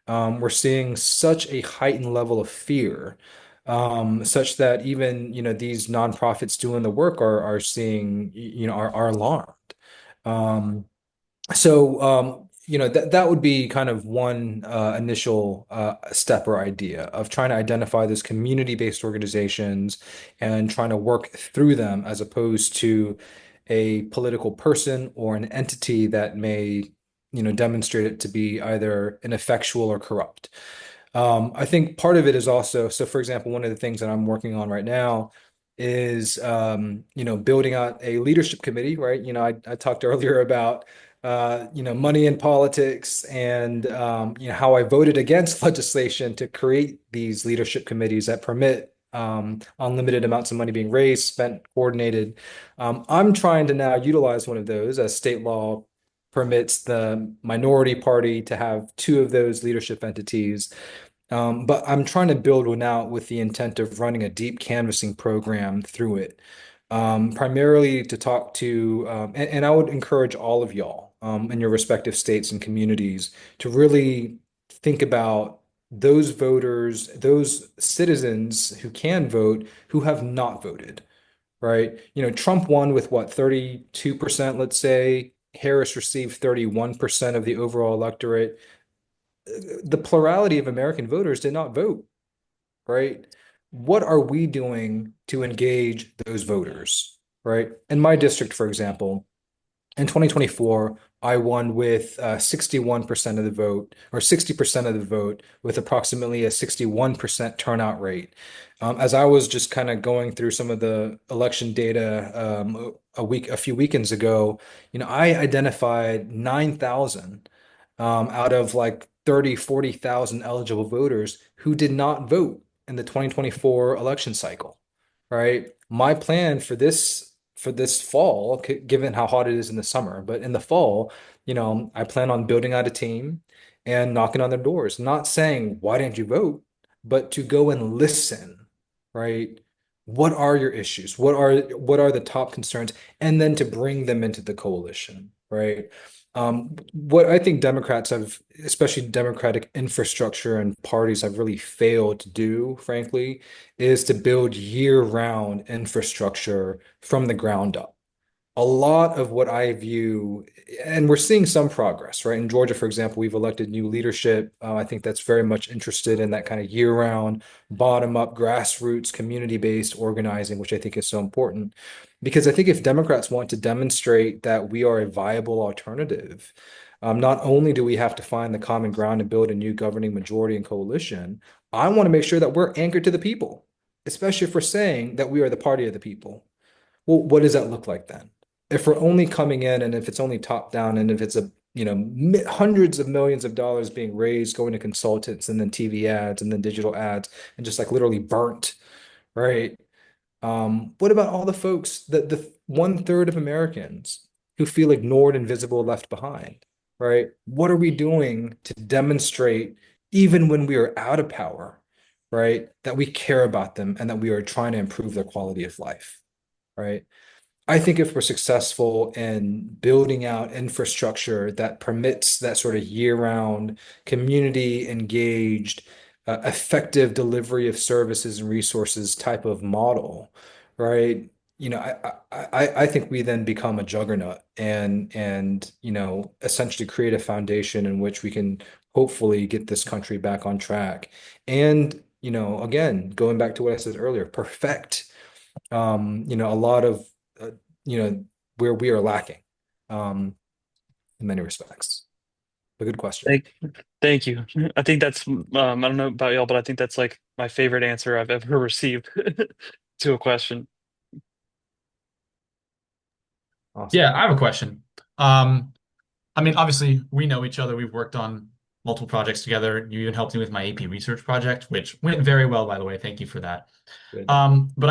We're seeing such a heightened level of fear, such that even, these nonprofits doing the work are seeing, are alarmed. Um, that would be kind of one initial step or idea of trying to identify those community-based organizations and trying to work through them as opposed to a political person or an entity that may, demonstrate it to be either ineffectual or corrupt. I think part of it is also, so for example, one of the things that I'm working on right now is, building out a leadership committee, right? I talked earlier about, money in politics and, how I voted against legislation to create these leadership committees that permit unlimited amounts of money being raised, spent, coordinated. I'm trying to now utilize one of those as state law permits the minority party to have two of those leadership entities. But I'm trying to build one out with the intent of running a deep canvassing program through it, primarily to talk to, and I would encourage all of y'all in your respective states and communities to really think about those voters, those citizens who can vote, who have not voted, right? Trump won with what, 32%, let's say. Harris received 31% of the overall electorate. The plurality of American voters did not vote, right? What are we doing to engage those voters, right? In my district, for example, in 2024, I won with 61% of the vote, or 60% of the vote, with approximately a 61% turnout rate. As I was just kind of going through some of the election data a few weekends ago, I identified 9,000 out of like 30, 40,000 eligible voters who did not vote in the 2024 election cycle, right? My plan for this fall, given how hot it is in the summer, but in the fall, I plan on building out a team and knocking on their doors, not saying, why didn't you vote, but to go and listen, right? What are your issues? What are the top concerns? And then to bring them into the coalition, right? What I think Democrats have, especially Democratic infrastructure and parties have really failed to do, frankly, is to build year-round infrastructure from the ground up. A lot of what I view, and we're seeing some progress, right? In Georgia, for example, we've elected new leadership. I think that's very much interested in that kind of year-round, bottom-up, grassroots, community-based organizing, which I think is so important. Because I think if Democrats want to demonstrate that we are a viable alternative, not only do we have to find the common ground and build a new governing majority and coalition, I want to make sure that we're anchored to the people, especially if we're saying that we are the party of the people. Well, what does that look like then? If we're only coming in and if it's only top down and if it's a, hundreds of millions of dollars being raised going to consultants and then TV ads and then digital ads and just like literally burnt, right? What about all the folks that the 1/3 of Americans who feel ignored, invisible, left behind, right? What are we doing to demonstrate, even when we are out of power, right, that we care about them and that we are trying to improve their quality of life, right? I think if we're successful in building out infrastructure that permits that sort of year-round, community engaged, effective delivery of services and resources type of model, right? I think we then become a juggernaut and essentially create a foundation in which we can hopefully get this country back on track. And, again, going back to what I said earlier, perfect a lot of uh, you know, where we are lacking, in many respects. But good question. Thank, thank you. I think that's I don't know about y'all, but I think that's like my favorite answer I've ever received to a question. Awesome. Yeah, I have a question. Um, I mean, obviously, we know each other. We've worked on multiple projects together. You even helped me with my AP research project, which went very well, by the way. Thank you for that. Good. But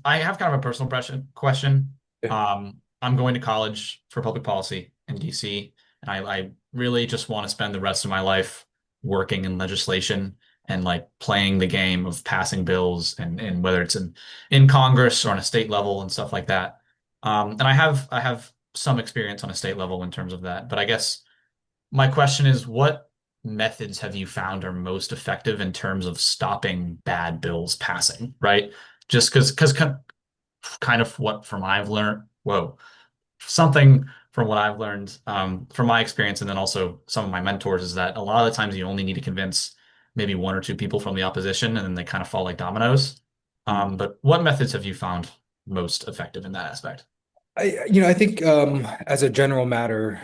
I have kind of a personal question. Yeah. I'm going to college for public policy in DC, and I really just want to spend the rest of my life working in legislation and like playing the game of passing bills and whether it's in Congress or on a state level and stuff like that. And I have some experience on a state level in terms of that, but I guess my question is, what methods have you found are most effective in terms of stopping bad bills passing, right? Just because kind of what from I've learned, whoa, something from what I've learned from my experience and then also some of my mentors is that a lot of the times you only need to convince maybe one or two people from the opposition and then they kind of fall like dominoes. But what methods have you found most effective in that aspect? I think as a general matter,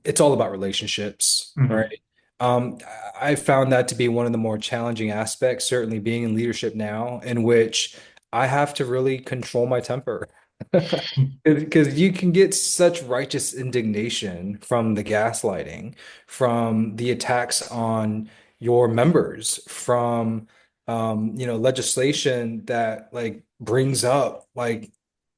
it's all about relationships, Hmm. right? Um, I found that to be one of the more challenging aspects, certainly being in leadership now, in which I have to really control my temper. Because you can get such righteous indignation from the gaslighting, from the attacks on your members, from legislation that like brings up like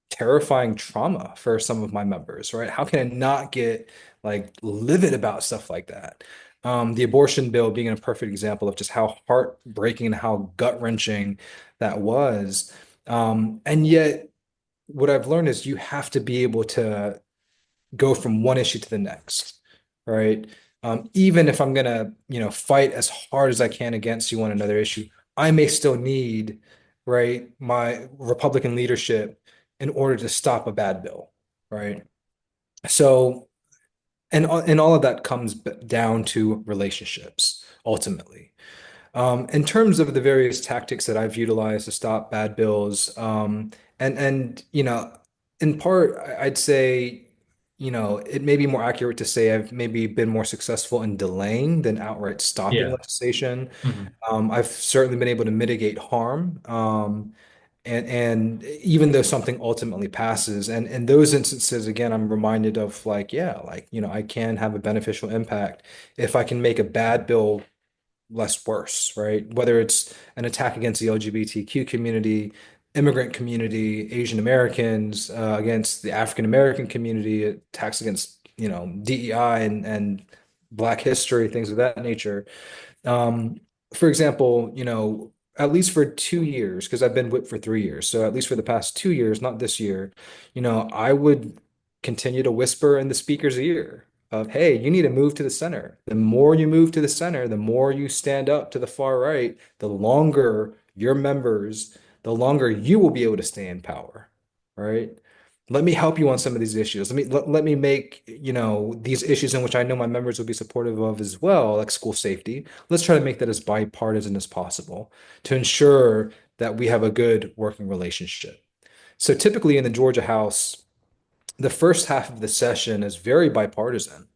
terrifying trauma for some of my members, right? How can I not get like livid about stuff like that? The abortion bill being a perfect example of just how heartbreaking and how gut-wrenching that was. And yet, what I've learned is you have to be able to go from one issue to the next, right? Even if I'm gonna, fight as hard as I can against you on another issue, I may still need, right, my Republican leadership in order to stop a bad bill, right? So, and all of that comes down to relationships ultimately. In terms of the various tactics that I've utilized to stop bad bills, and in part, I'd say, it may be more accurate to say I've maybe been more successful in delaying than outright stopping Yeah. legislation. Hmm. I've certainly been able to mitigate harm, and even though something ultimately passes, and in those instances, again, I'm reminded of like, yeah, like, I can have a beneficial impact if I can make a bad bill less worse, right? Whether it's an attack against the LGBTQ community, immigrant community, Asian Americans, against the African American community, attacks against, DEI and Black history, things of that nature. Um, for example, at least for 2 years, because I've been whipped for 3 years. So at least for the past 2 years, not this year, I would continue to whisper in the speaker's ear of, hey, you need to move to the center. The more you move to the center, the more you stand up to the far right, the longer your members, the longer you will be able to stay in power, right? Let me help you on some of these issues. Let me make, these issues in which I know my members will be supportive of as well, like school safety. Let's try to make that as bipartisan as possible to ensure that we have a good working relationship. So typically in the Georgia House, the first half of the session is very bipartisan,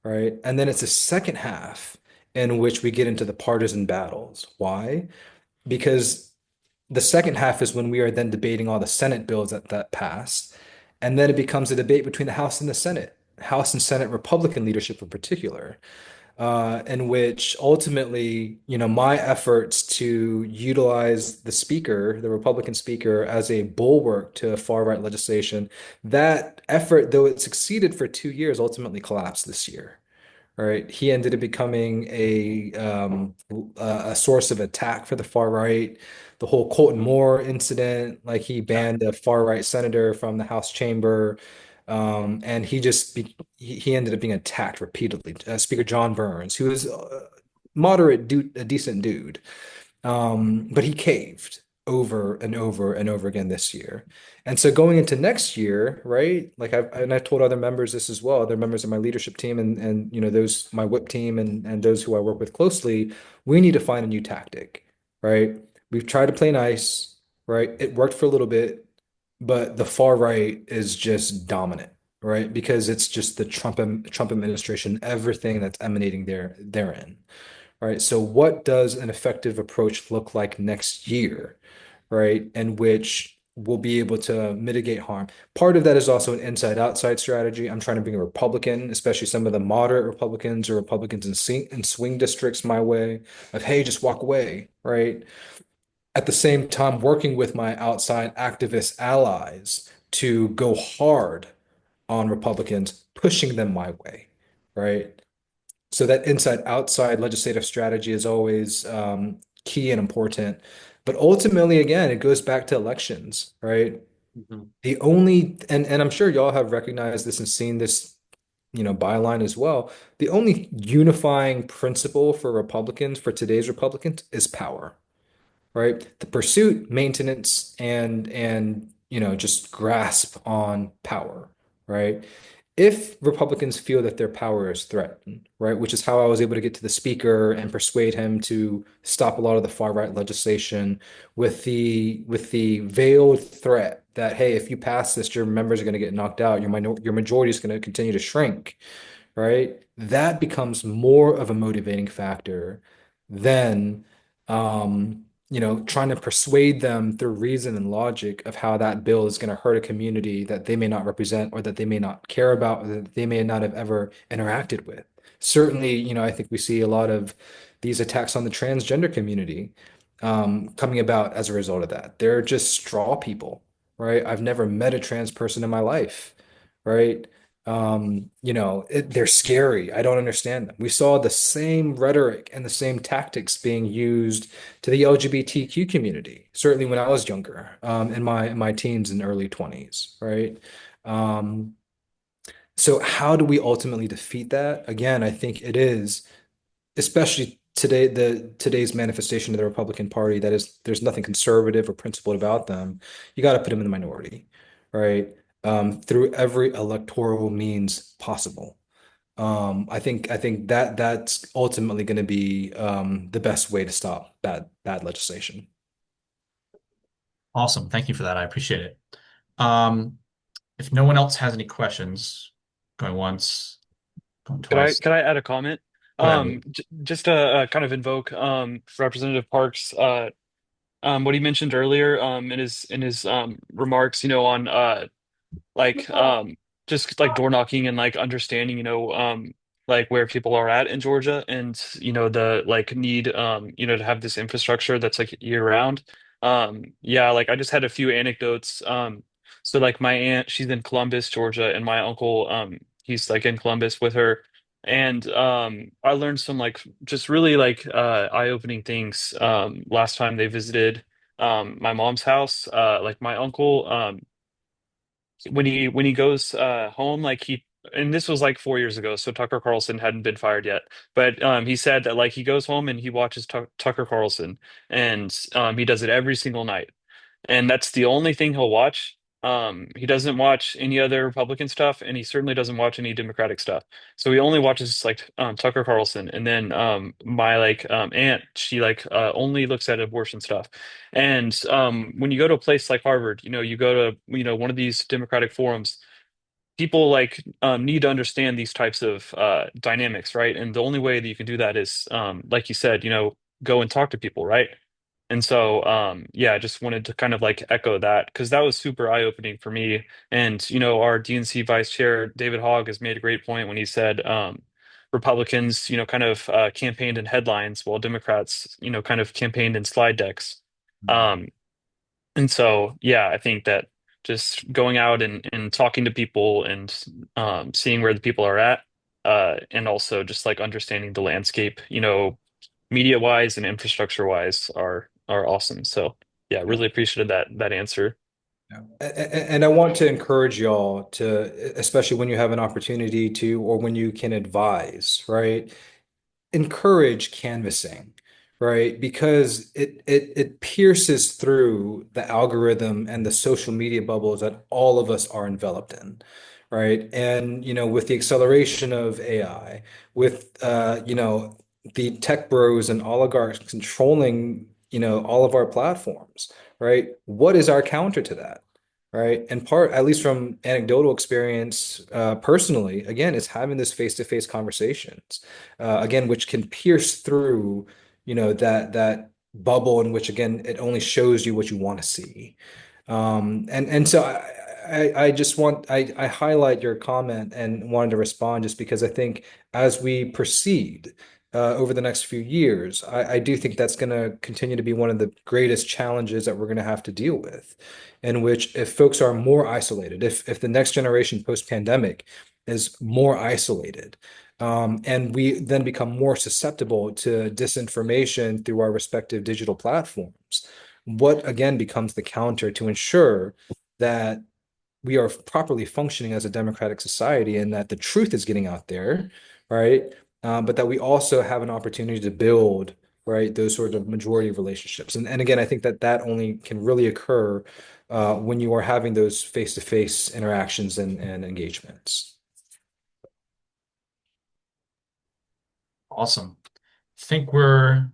right? And then it's the second half in which we get into the partisan battles. Why? Because The second half is when we are then debating all the Senate bills that pass. And then it becomes a debate between the House and the Senate, House and Senate Republican leadership in particular, in which ultimately, my efforts to utilize the speaker, the Republican speaker, as a bulwark to far right legislation, that effort, though it succeeded for 2 years, ultimately collapsed this year. Right, he ended up becoming a source of attack for the far right. The whole Colton Moore incident, like he Yeah. banned a far right senator from the House chamber, and he ended up being attacked repeatedly. Speaker John Burns, who is a moderate dude, a decent dude, but he caved over and over and over again this year. And so going into next year, right? Like I've told other members this as well, other members of my leadership team and those my whip team and those who I work with closely, we need to find a new tactic, right? We've tried to play nice, right? It worked for a little bit, but the far right is just dominant, right? Because it's just the Trump administration, everything that's emanating therein. Right. So what does an effective approach look like next year, right? In which we'll be able to mitigate harm. Part of that is also an inside-outside strategy. I'm trying to bring a Republican, especially some of the moderate Republicans or Republicans in swing districts my way of, hey, just walk away, right? At the same time, working with my outside activist allies to go hard on Republicans, pushing them my way, right? So that inside outside legislative strategy is always key and important. But ultimately, again, it goes back to elections, right? Mhm. The only and I'm sure y'all have recognized this and seen this, byline as well. The only unifying principle for Republicans, for today's Republicans, is power, right? The pursuit, maintenance, and just grasp on power, right? If Republicans feel that their power is threatened, right, which is how I was able to get to the speaker and persuade him to stop a lot of the far right legislation with the veiled threat that, hey, if you pass this, your members are going to get knocked out, your majority is going to continue to shrink, right? That becomes more of a motivating factor than trying to persuade them through reason and logic of how that bill is going to hurt a community that they may not represent or that they may not care about or that they may not have ever interacted with. Certainly, I think we see a lot of these attacks on the transgender community coming about as a result of that. They're just straw people, right? I've never met a trans person in my life, right? They're scary. I don't understand them. We saw the same rhetoric and the same tactics being used to the LGBTQ community, certainly when I was younger, in my teens and early 20s, right? Um, so how do we ultimately defeat that? Again, I think it is, especially today's manifestation of the Republican Party, that is, there's nothing conservative or principled about them. You got to put them in the minority, right? Through every electoral means possible. I think that's ultimately going to be the best way to stop bad legislation. Awesome. Thank you for that. I appreciate it. Um, if no one else has any questions, going once, going Could I twice. could I add a comment? Go ahead, Lee. Just to kind of invoke Representative Parks what he mentioned earlier in his remarks, on like just like door knocking and like understanding like where people are at in Georgia and the like need to have this infrastructure that's like year round. Yeah, like I just had a few anecdotes. So like my aunt, she's in Columbus, Georgia, and my uncle he's like in Columbus with her. And I learned some like just really like eye-opening things last time they visited my mom's house. Like my uncle when he goes home, like he and this was like 4 years ago, so Tucker Carlson hadn't been fired yet. But he said that like he goes home and he watches Tucker Carlson, and he does it every single night and that's the only thing he'll watch. He doesn't watch any other Republican stuff, and he certainly doesn't watch any Democratic stuff. So he only watches like Tucker Carlson, and then my like aunt, she like only looks at abortion stuff. And when you go to a place like Harvard, you go to one of these Democratic forums. People like need to understand these types of dynamics, right? And the only way that you can do that is, like you said, go and talk to people, right? And so, yeah, I just wanted to kind of like echo that because that was super eye-opening for me. And, our DNC Vice Chair, David Hogg, has made a great point when he said Republicans, kind of campaigned in headlines while Democrats, kind of campaigned in slide decks. Um, and so, yeah, I think that just going out and talking to people and seeing where the people are at, and also just like understanding the landscape, media wise and infrastructure wise are awesome. So yeah, Yeah. really appreciated that answer. Yeah. And I want to encourage y'all to, especially when you have an opportunity to, or when you can advise, right? Encourage canvassing, right? Because it pierces through the algorithm and the social media bubbles that all of us are enveloped in, right? And with the acceleration of AI, with the tech bros and oligarchs controlling, all of our platforms, right? What is our counter to that? Right. And part, at least from anecdotal experience, personally, again, is having this face-to-face conversations, again, which can pierce through, that bubble in which, again, it only shows you what you want to see. And so I just I highlight your comment and wanted to respond just because I think as we proceed over the next few years, I do think that's going to continue to be one of the greatest challenges that we're going to have to deal with, in which if folks are more isolated, if the next generation post-pandemic is more isolated, and we then become more susceptible to disinformation through our respective digital platforms, what again becomes the counter to ensure that we are properly functioning as a democratic society and that the truth is getting out there, right? But that we also have an opportunity to build, right, those sort of majority relationships. And again, I think that only can really occur when you are having those face-to-face interactions and engagements. Awesome. Think we're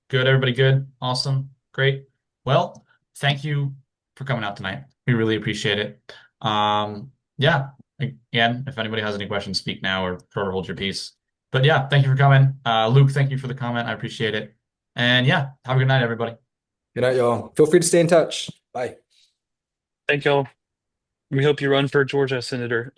good. Everybody good? Awesome. Great. Well, thank you for coming out tonight. We really appreciate it. Yeah, again, if anybody has any questions, speak now or sort of hold your peace. But yeah, thank you for coming. Luke, thank you for the comment. I appreciate it. And yeah, have a good night, everybody. Good night, y'all. Feel free to stay in touch. Bye. Thank y'all. We hope you run for Georgia, Senator.